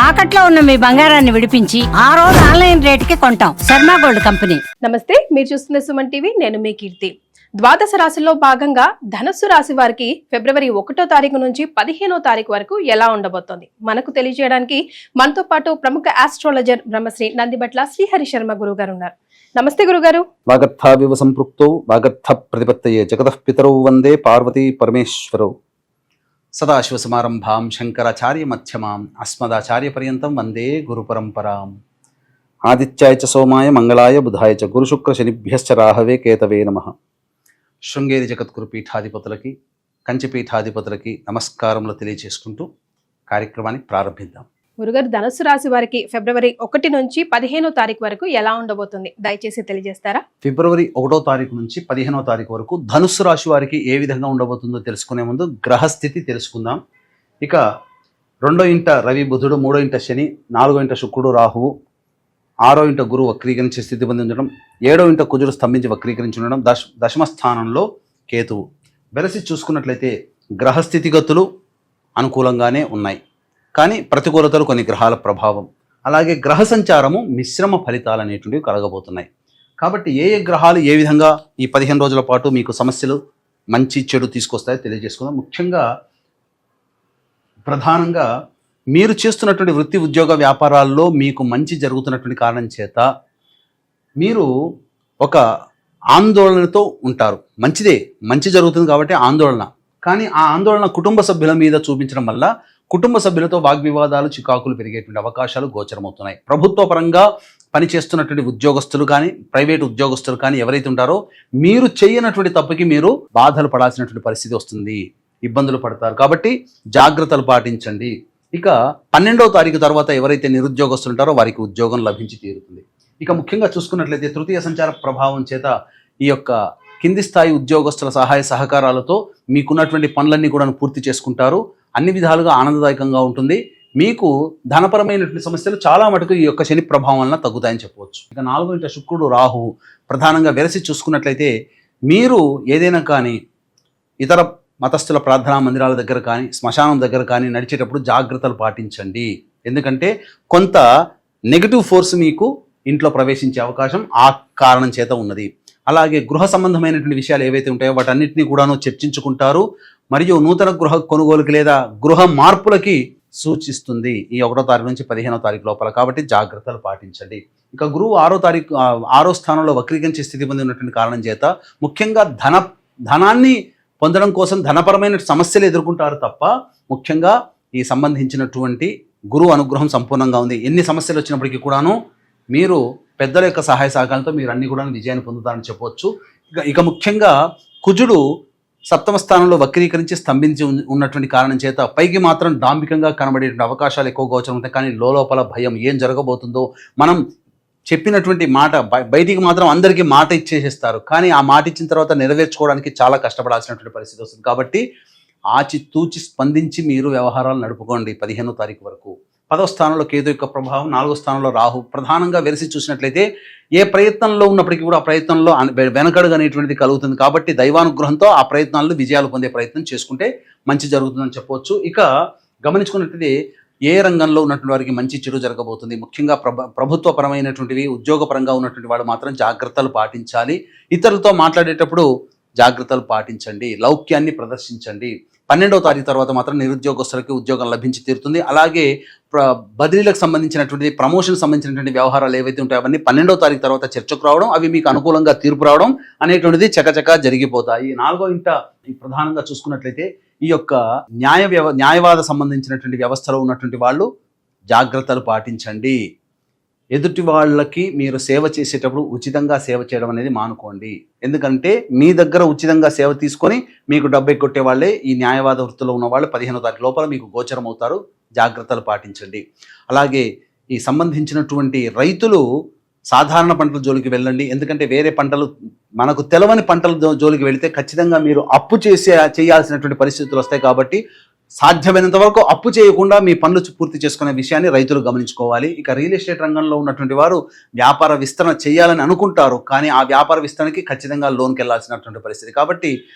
తాకట్లో ఉన్న మీ బంగారాన్ని విడిపించి ఆ రోజు ఆన్లైన్ రేటుకి కొంటాం. Sharma gold company. నమస్తే, మీరు చూస్తున్న సుమన్ టీవీ. నేను మీ కీర్తి. ద్వాదశ రాశిలో భాగంగా ధనస్సు రాశి వారికి ఫిబ్రవరి 1వ తారీఖు నుంచి 15వ తారీఖు వరకు ఎలా ఉండబోతోంది మనకు తెలియజేయడానికి మనతో పాటు ప్రముఖ ఆస్ట్రాలజర్ బ్రహ్మశ్రీ నందిబట్ల శ్రీహరి శర్మ గురువు గారు ఉన్నారు. నమస్తే గురుగారు. వాగర్థావివ సంపృక్తౌ వాగర్థ ప్రతిపత్తయే జగతః పితరౌ వందే పార్వతీ పరమేశ్వరౌ. సదాశివసమారంభాం శంకరాచార్య మధ్యమాం అస్మదాచార్య పర్యంతం వందే గురు పరంపరాం. ఆదిత్యాయ చ సోమాయ మంగళాయ బుధాయ చ గురుశుక్ర శనిభ్యశ్చ రాహవే కేతవే నమః. శృంగేరి జగద్గురు పీఠాధిపతులకి, కంచిపీఠాధిపతులకి నమస్కారములు తెలియజేసుకుంటూ కార్యక్రమాన్ని ప్రారంభిద్దాం. గురుగారు, ధనుస్సు రాశి వారికి ఫిబ్రవరి 1 నుంచి 15వ తారీఖు వరకు ఎలా ఉండబోతుంది దయచేసి తెలియజేస్తారా? ఫిబ్రవరి 1వ తారీఖు నుంచి 15వ తారీఖు వరకు ధనుస్సు రాశి వారికి ఏ విధంగా ఉండబోతుందో తెలుసుకునే ముందు గ్రహస్థితి తెలుసుకుందాం. ఇక 2వ ఇంట రవి బుధుడు, 3వ ఇంట శని, 4వ ఇంట శుక్రుడు రాహువు, 6వ ఇంట గురువు వక్రీకరించి స్థితి పొంది ఉండడం, 7వ ఇంట కుజుడు స్తంభించి వక్రీకరించి ఉండడం, దశమ స్థానంలో కేతువు. వెరసి చూసుకున్నట్లయితే గ్రహస్థితిగతులు అనుకూలంగానే ఉన్నాయి, కానీ ప్రతికూలతలు కొన్ని గ్రహాల ప్రభావం, అలాగే గ్రహ సంచారము మిశ్రమ ఫలితాలు అనేటువంటివి కలగబోతున్నాయి. కాబట్టి ఏ గ్రహాలు ఏ విధంగా ఈ 15 రోజుల పాటు మీకు సమస్యలు మంచి చెడు తీసుకొస్తాయో తెలియజేసుకుందాం. ముఖ్యంగా ప్రధానంగా మీరు చేస్తున్నటువంటి వృత్తి ఉద్యోగ వ్యాపారాల్లో మీకు మంచి జరుగుతున్నటువంటి కారణం చేత మీరు ఒక ఆందోళనతో ఉంటారు. మంచి జరుగుతుంది కాబట్టి ఆందోళన, కానీ ఆ ఆందోళన కుటుంబ సభ్యుల మీద చూపించడం వల్ల కుటుంబ సభ్యులతో వాగ్వివాదాలు, చికాకులు పెరిగేటువంటి అవకాశాలు గోచరమవుతున్నాయి. ప్రభుత్వ పరంగా పనిచేస్తున్నటువంటి ఉద్యోగస్తులు కానీ, ప్రైవేటు ఉద్యోగస్తులు కానీ ఎవరైతే ఉంటారో మీరు చేయనటువంటి తప్పుకి మీరు బాధలు పడాల్సినటువంటి పరిస్థితి వస్తుంది, ఇబ్బందులు పడతారు. కాబట్టి జాగ్రత్తలు పాటించండి. ఇక 12వ తారీఖు తర్వాత ఎవరైతే నిరుద్యోగస్తులు ఉంటారో వారికి ఉద్యోగం లభించి తీరుతుంది. ఇక ముఖ్యంగా చూసుకున్నట్లయితే తృతీయ సంచార ప్రభావం చేత ఈ యొక్క కింది స్థాయి ఉద్యోగస్తుల సహాయ సహకారాలతో మీకున్నటువంటి పనులన్నీ కూడా పూర్తి చేసుకుంటారు. అన్ని విధాలుగా ఆనందదాయకంగా ఉంటుంది. మీకు ధనపరమైనటువంటి సమస్యలు చాలా మటుకు ఈ యొక్క శని ప్రభావం వలన తగ్గుతాయని చెప్పవచ్చు. ఇక 4వ ఇంట శుక్రుడు రాహువు ప్రధానంగా వెరసి చూసుకున్నట్లయితే మీరు ఏదైనా కానీ ఇతర మతస్థుల ప్రార్థనా మందిరాల దగ్గర కానీ, శ్మశానం దగ్గర కానీ నడిచేటప్పుడు జాగ్రత్తలు పాటించండి. ఎందుకంటే కొంత నెగటివ్ ఫోర్స్ మీకు ఇంట్లో ప్రవేశించే అవకాశం ఆ కారణం చేత ఉన్నది. అలాగే గృహ సంబంధమైనటువంటి విషయాలు ఏవైతే ఉంటాయో వాటన్నిటినీ కూడాను చర్చించుకుంటారు. మరియు నూతన గృహ కొనుగోలుకి లేదా గృహ మార్పులకి సూచిస్తుంది ఈ 1వ తారీఖు నుంచి 15వ తారీఖు లోపల. కాబట్టి జాగ్రత్తలు పాటించండి. ఇక గురువు 6వ స్థానంలో వక్రీకరించే స్థితి పొంది ఉన్నటువంటి కారణం చేత ముఖ్యంగా ధనాన్ని పొందడం కోసం ధనపరమైన సమస్యలు ఎదుర్కొంటారు తప్ప ముఖ్యంగా ఈ సంబంధించినటువంటి గురువు అనుగ్రహం సంపూర్ణంగా ఉంది. ఎన్ని సమస్యలు వచ్చినప్పటికీ కూడాను మీరు పెద్దల యొక్క సహాయ సహకారంతో మీరు అన్ని కూడా విజయాన్ని పొందుతారని చెప్పవచ్చు. ఇక ముఖ్యంగా కుజుడు 7వ స్థానంలో వక్రీకరించి స్తంభించి ఉన్నటువంటి కారణం చేత పైకి మాత్రం డాంబికంగా కనబడేటువంటి అవకాశాలు ఎక్కువ గోచరం ఉంటాయి, కానీ లోపల భయం ఏం జరగబోతుందో. మనం చెప్పినటువంటి మాట బయటికి మాత్రం అందరికీ మాట ఇచ్చేసేస్తారు, కానీ ఆ మాట ఇచ్చిన తర్వాత నెరవేర్చుకోవడానికి చాలా కష్టపడాల్సినటువంటి పరిస్థితి వస్తుంది. కాబట్టి ఆచితూచి స్పందించి మీరు వ్యవహారాలు నడుపుకోండి 15వ తారీఖు వరకు. 10వ స్థానంలో కేతు యొక్క ప్రభావం, 4వ స్థానంలో రాహు. ప్రధానంగా వెరసి చూసినట్లయితే ఏ ప్రయత్నంలో ఉన్నప్పటికీ కూడా ఆ ప్రయత్నంలో వెనకడుగు అనేటువంటిది కలుగుతుంది. కాబట్టి దైవానుగ్రహంతో ఆ ప్రయత్నాలను విజయాలు పొందే ప్రయత్నం చేసుకుంటే మంచి జరుగుతుందని చెప్పవచ్చు. ఇక గమనించుకున్నట్లయితే ఏ రంగంలో ఉన్నటువంటి వారికి మంచి చెడు జరగబోతుంది. ముఖ్యంగా ప్రభుత్వ పరమైనటువంటివి, ఉద్యోగపరంగా ఉన్నటువంటి వాళ్ళు మాత్రం జాగ్రత్తలు పాటించాలి. ఇతరులతో మాట్లాడేటప్పుడు జాగ్రత్తలు పాటించండి, లౌక్యాన్ని ప్రదర్శించండి. 12వ తారీఖు తర్వాత మాత్రం నిరుద్యోగస్తులకి ఉద్యోగం లభించి తీరుతుంది. అలాగే బదిలీలకు సంబంధించినటువంటి, ప్రమోషన్ సంబంధించినటువంటి వ్యవహారాలు ఏవైతే ఉంటాయో అవన్నీ 12వ తారీఖు తర్వాత చర్చకు రావడం, అవి మీకు అనుకూలంగా తీర్పు రావడం అనేటువంటిది చకచకా జరిగిపోతాయి. 4వ ఇంట ప్రధానంగా చూసుకున్నట్లయితే ఈ యొక్క న్యాయవాద సంబంధించినటువంటి వ్యవస్థలో ఉన్నటువంటి వాళ్ళు జాగ్రత్తలు పాటించండి. ఎదుటి వాళ్ళకి మీరు సేవ చేసేటప్పుడు ఉచితంగా సేవ చేయడం అనేది మానుకోండి. ఎందుకంటే మీ దగ్గర ఉచితంగా సేవ తీసుకొని మీకు డబ్బు ఎగ్గొట్టే వాళ్ళే ఈ న్యాయవాద వృత్తిలో ఉన్న వాళ్ళు 15వ తారీఖు లోపల మీకు గోచరం అవుతారు. జాగ్రత్తలు పాటించండి. అలాగే ఈ సంబంధించినటువంటి రైతులు సాధారణ పంటల జోలికి వెళ్ళండి. ఎందుకంటే వేరే పంటలు, మనకు తెలవని పంటల జోలికి వెళితే ఖచ్చితంగా మీరు అప్పు చేయాల్సినటువంటి పరిస్థితులు వస్తాయి. కాబట్టి సాధ్యమైనంత వరకు అప్పు చేయకుండా మీ పనులు పూర్తి చేసుకునే విషయాన్ని రైతులు గమనించుకోవాలి. ఇక రియల్ ఎస్టేట్ రంగంలో ఉన్నటువంటి వారు వ్యాపార విస్తరణ చేయాలని అనుకుంటారు, కానీ ఆ వ్యాపార విస్తరణకి ఖచ్చితంగా లోన్కి వెళ్లాల్సినటువంటి పరిస్థితి. కాబట్టి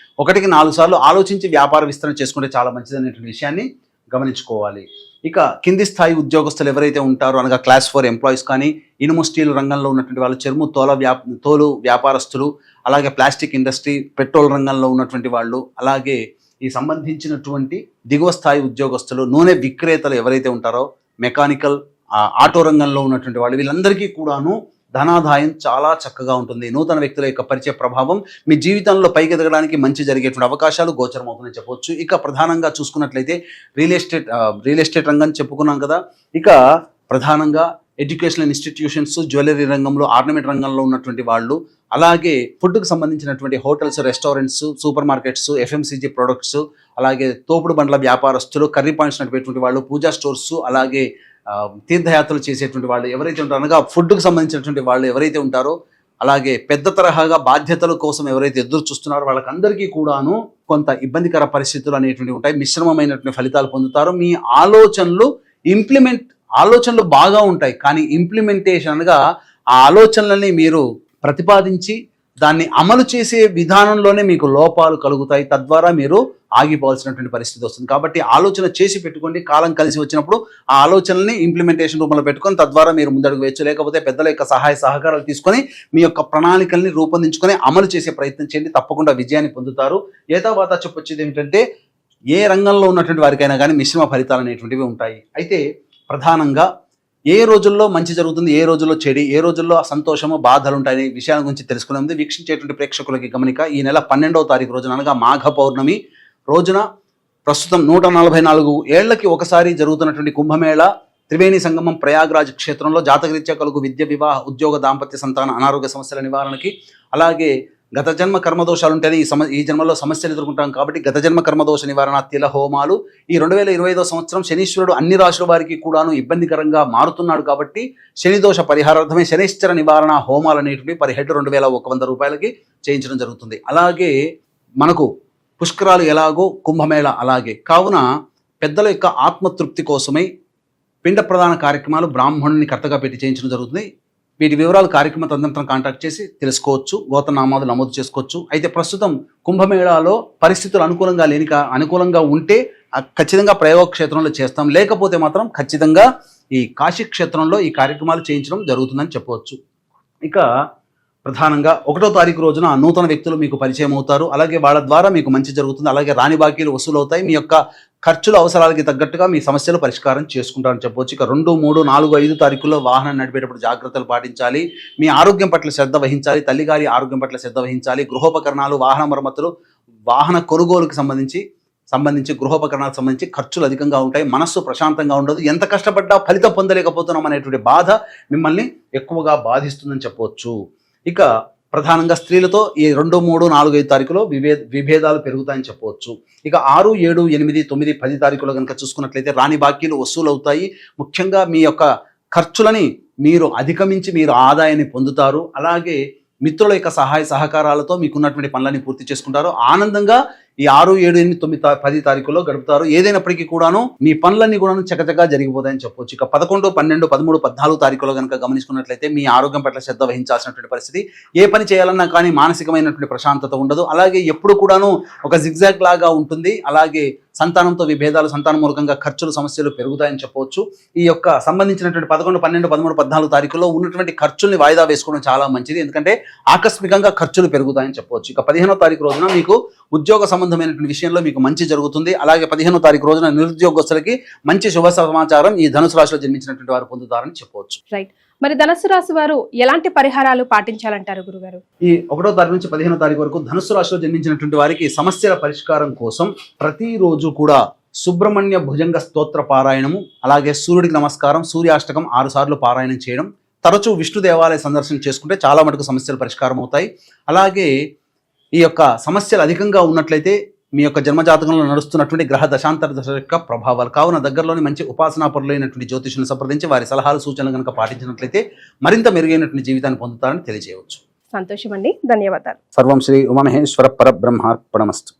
1కి 4 సార్లు ఆలోచించి వ్యాపార విస్తరణ చేసుకుంటే చాలా మంచిదనేటువంటి విషయాన్ని గమనించుకోవాలి. ఇక కింది స్థాయి ఉద్యోగస్తులు ఎవరైతే ఉంటారో అనగా క్లాస్ 4 ఎంప్లాయీస్ కానీ, ఇనుము స్టీల్ రంగంలో ఉన్నటువంటి వాళ్ళు, చర్ము తోలు వ్యాపారస్తులు, అలాగే ప్లాస్టిక్ ఇండస్ట్రీ, పెట్రోల్ రంగంలో ఉన్నటువంటి వాళ్ళు, అలాగే ఈ సంబంధించినటువంటి దిగువ స్థాయి ఉద్యోగస్తులు, నూనె విక్రేతలు ఎవరైతే ఉంటారో, మెకానికల్, ఆటో రంగంలో ఉన్నటువంటి వాళ్ళు, వీళ్ళందరికీ కూడాను ధనాదాయం చాలా చక్కగా ఉంటుంది. నూతన వ్యక్తుల యొక్క పరిచయ ప్రభావం మీ జీవితంలో పైకి ఎదగడానికి మంచి జరిగేటువంటి అవకాశాలు గోచరం అవుతుందని చెప్పవచ్చు. ఇక ప్రధానంగా చూసుకున్నట్లయితే రియల్ ఎస్టేట్ రంగం చెప్పుకున్నాం కదా. ఇక ప్రధానంగా ఎడ్యుకేషనల్ ఇన్స్టిట్యూషన్స్, జ్యువెలరీ రంగంలో, ఆర్నమెంట్ రంగంలో ఉన్నటువంటి వాళ్ళు, అలాగే ఫుడ్కు సంబంధించినటువంటి hotels, restaurants, super markets, FMCG products, అలాగే తోపుడు బండ్ల వ్యాపారస్తులు, కర్రీ పాయింట్స్ నడిపేటువంటి వాళ్ళు, పూజా స్టోర్స్, అలాగే తీర్థయాత్రలు చేసేటువంటి వాళ్ళు ఎవరైతే ఉంటారో, అనగా ఫుడ్కు సంబంధించినటువంటి వాళ్ళు ఎవరైతే ఉంటారో, అలాగే పెద్ద తరహాగా బాధ్యతల కోసం ఎవరైతే ఎదురు చూస్తున్నారో వాళ్ళకందరికీ కూడాను కొంత ఇబ్బందికర పరిస్థితులు అనేటువంటివి ఉంటాయి. మిశ్రమమైనటువంటి ఫలితాలు పొందుతారు. మీ ఆలోచనలు బాగా ఉంటాయి, కానీ ఇంప్లిమెంటేషన్ అనగా ఆ ఆలోచనలని మీరు ప్రతిపాదించి దాన్ని అమలు చేసే విధానంలోనే మీకు లోపాలు కలుగుతాయి. తద్వారా మీరు ఆగిపోవాల్సినటువంటి పరిస్థితి వస్తుంది. కాబట్టి ఆలోచన చేసి పెట్టుకోండి. కాలం కలిసి వచ్చినప్పుడు ఆ ఆలోచనల్ని ఇంప్లిమెంటేషన్ రూపంలో పెట్టుకొని తద్వారా మీరు ముందడుగు వేయచ్చు. లేకపోతే పెద్దల యొక్క సహాయ సహకారాలు తీసుకొని మీ యొక్క ప్రణాళికల్ని రూపొందించుకొని అమలు చేసే ప్రయత్నం చేయండి. తప్పకుండా విజయాన్ని పొందుతారు. ఏతావాత చెప్పొచ్చేది ఏమిటంటే, ఏ రంగంలో ఉన్నటువంటి వారికైనా కానీ మిశ్రమ ఫలితాలు అనేటువంటివి ఉంటాయి. అయితే ప్రధానంగా ఏ రోజుల్లో మంచి జరుగుతుంది, ఏ రోజుల్లో చెడు, ఏ రోజుల్లో సంతోషము బాధలు ఉంటాయనే విషయాల గురించి తెలుసుకునే ముందు వీక్షించేటువంటి ప్రేక్షకులకి గమనిక. ఈ నెల 12వ తారీఖు రోజున అనగా మాఘ పౌర్ణమి రోజున ప్రస్తుతం 144 ఏళ్లకి ఒకసారి జరుగుతున్నటువంటి కుంభమేళ త్రివేణి సంగమం ప్రయాగ్రాజ్ క్షేత్రంలో జాతకరీత్యా కలుగు విద్య, వివాహ, ఉద్యోగ, దాంపత్య, సంతాన, అనారోగ్య సమస్యల నివారణకి, అలాగే గత జన్మ కర్మదోషాలు ఉంటేనే ఈ జన్మలో సమస్యలు ఎదుర్కొంటాం కాబట్టి గత జన్మ కర్మదోష నివారణ, తిల హోమాలు, ఈ 2025 సంవత్సరం శనీశ్వరుడు అన్ని రాశుల వారికి కూడాను ఇబ్బందికరంగా మారుతున్నాడు కాబట్టి శనిదోష పరిహారార్థమే శనిశ్చర నివారణ హోమాలు అనేటువంటి పర్ హెడ్ 2100 రూపాయలకి చేయించడం జరుగుతుంది. అలాగే మనకు పుష్కరాలు ఎలాగో కుంభమేళ అలాగే. కావున పెద్దల యొక్క ఆత్మతృప్తి కోసమై పిండ ప్రధాన కార్యక్రమాలు బ్రాహ్మణుని కర్తగా పెట్టి చేయించడం జరుగుతుంది. వీటి వివరాలు కార్యక్రమ తదనంతరం కాంటాక్ట్ చేసి తెలుసుకోవచ్చు, గోతనామాలు నమోదు చేసుకోవచ్చు. అయితే ప్రస్తుతం కుంభమేళాలో పరిస్థితులు అనుకూలంగా ఉంటే ఖచ్చితంగా ప్రయోగ క్షేత్రంలో చేస్తాం, లేకపోతే మాత్రం ఖచ్చితంగా ఈ కాశీ క్షేత్రంలో ఈ కార్యక్రమాలు చేయించడం జరుగుతుందని చెప్పవచ్చు. ఇక ప్రధానంగా 1వ తారీఖు రోజున నూతన వ్యక్తులు మీకు పరిచయం అవుతారు. అలాగే వాళ్ళ ద్వారా మీకు మంచి జరుగుతుంది. అలాగే రాని బాకీలు వసూలు అవుతాయి. మీ యొక్క ఖర్చుల అవసరాలకి తగ్గట్టుగా మీ సమస్యలు పరిష్కారం చేసుకుంటారని చెప్పవచ్చు. ఇక 2, 3, 4, 5 తారీఖుల్లో వాహనం నడిపేటప్పుడు జాగ్రత్తలు పాటించాలి. మీ ఆరోగ్యం పట్ల శ్రద్ధ వహించాలి. తల్లిగారి ఆరోగ్యం పట్ల శ్రద్ధ వహించాలి. గృహోపకరణాలు, వాహన మరమ్మతులు, వాహన కొనుగోలుకు సంబంధించి గృహోపకరణాలకు సంబంధించి ఖర్చులు అధికంగా ఉంటాయి. మనస్సు ప్రశాంతంగా ఉండదు. ఎంత కష్టపడ్డా ఫలితం పొందలేకపోతున్నాం అనేటువంటి బాధ మిమ్మల్ని ఎక్కువగా బాధిస్తుందని చెప్పవచ్చు. ఇక ప్రధానంగా స్త్రీలతో ఈ 2, 3, 4, 5 తారీఖులో విభేదాలు పెరుగుతాయని చెప్పవచ్చు. ఇక 6, 7, 8, 9, 10 తారీఖులో కనుక చూసుకున్నట్లయితే రాని బాకీలు వసూలు అవుతాయి. ముఖ్యంగా మీ యొక్క ఖర్చులని మీరు అధిగమించి మీరు ఆదాయాన్ని పొందుతారు. అలాగే మిత్రుల యొక్క సహాయ సహకారాలతో మీకున్నటువంటి పనులని పూర్తి చేసుకుంటారు. ఆనందంగా ఈ 6, 7, 8, 9, 10 తారీఖుల్లో గడుపుతారు. ఏదైనప్పటికీ కూడాను మీ పనులన్నీ కూడాను చకచకా జరిగిపోతాయని చెప్పొచ్చు. ఇక 11, 12, 13, 14 తారీఖులో కనుక గమనించుకున్నట్లయితే మీ ఆరోగ్యం పట్ల శ్రద్ధ వహించాల్సినటువంటి పరిస్థితి. ఏ పని చేయాలన్నా కానీ మానసికమైనటువంటి ప్రశాంతత ఉండదు. అలాగే ఎప్పుడు కూడాను ఒక జిగ్జాగ్ లాగా ఉంటుంది. అలాగే సంతానంతో విభేదాలు, సంతాన మూలకంగా ఖర్చులు, సమస్యలు పెరుగుతాయని చెప్పవచ్చు. ఈ యొక్క సంబంధించినటువంటి 11, 12, 13, 14 తారీఖుల్లో ఉన్నటువంటి ఖర్చుల్ని వాయిదా వేసుకోవడం చాలా మంచిది. ఎందుకంటే ఆకస్మికంగా ఖర్చులు పెరుగుతాయని చెప్పవచ్చు. ఇక 15వ తారీఖు రోజున మీకు ఉద్యోగ సంబంధమైనటువంటి విషయంలో మీకు మంచి జరుగుతుంది. అలాగే 15వ తారీఖు రోజున నిరుద్యోగస్తులకి మంచి శుభ సమాచారం ఈ ధనుసు రాశిలో జన్మించినటువంటి వారు పొందుతారని చెప్పవచ్చు. రైట్. మరి ధనుసు రాశి వారు ఎలాంటి పరిహారాలు పాటించాలంటారు గురుగారు? ఈ 1వ తారీఖు నుంచి 15వ తారీఖు వరకు ధనుసు రాశిలో జన్మించినటువంటి వారికి సమస్యల పరిష్కారం కోసం ప్రతిరోజు కూడా సుబ్రహ్మణ్య భుజంగ స్తోత్ర పారాయణము, అలాగే సూర్యుడికి నమస్కారం, సూర్యాష్టకం 6 సార్లు పారాయణం చేయడం, తరచూ విష్ణు దేవాలయ సందర్శన చేసుకుంటే చాలా మటుకు సమస్యలు పరిష్కారం అవుతాయి. అలాగే ఈ యొక్క సమస్యలు అధికంగా ఉన్నట్లయితే మీ యొక్క జన్మజాతకంలో నడుస్తున్నటువంటి గ్రహ దశాంతర దశ యొక్క ప్రభావాలు. కావున దగ్గరలోని మంచి ఉపాసనా పరులైనటువంటి జ్యోతిషులను సంప్రదించి వారి సలహాలు, సూచనలు కనుక పాటించినట్లయితే మరింత మెరుగైనటువంటి జీవితాన్ని పొందుతారని తెలియజేయవచ్చు. సంతోషం అండి, ధన్యవాదాలు. సర్వం శ్రీ ఉమామహేశ్వర పరబ్రహ్మార్పణమస్తు.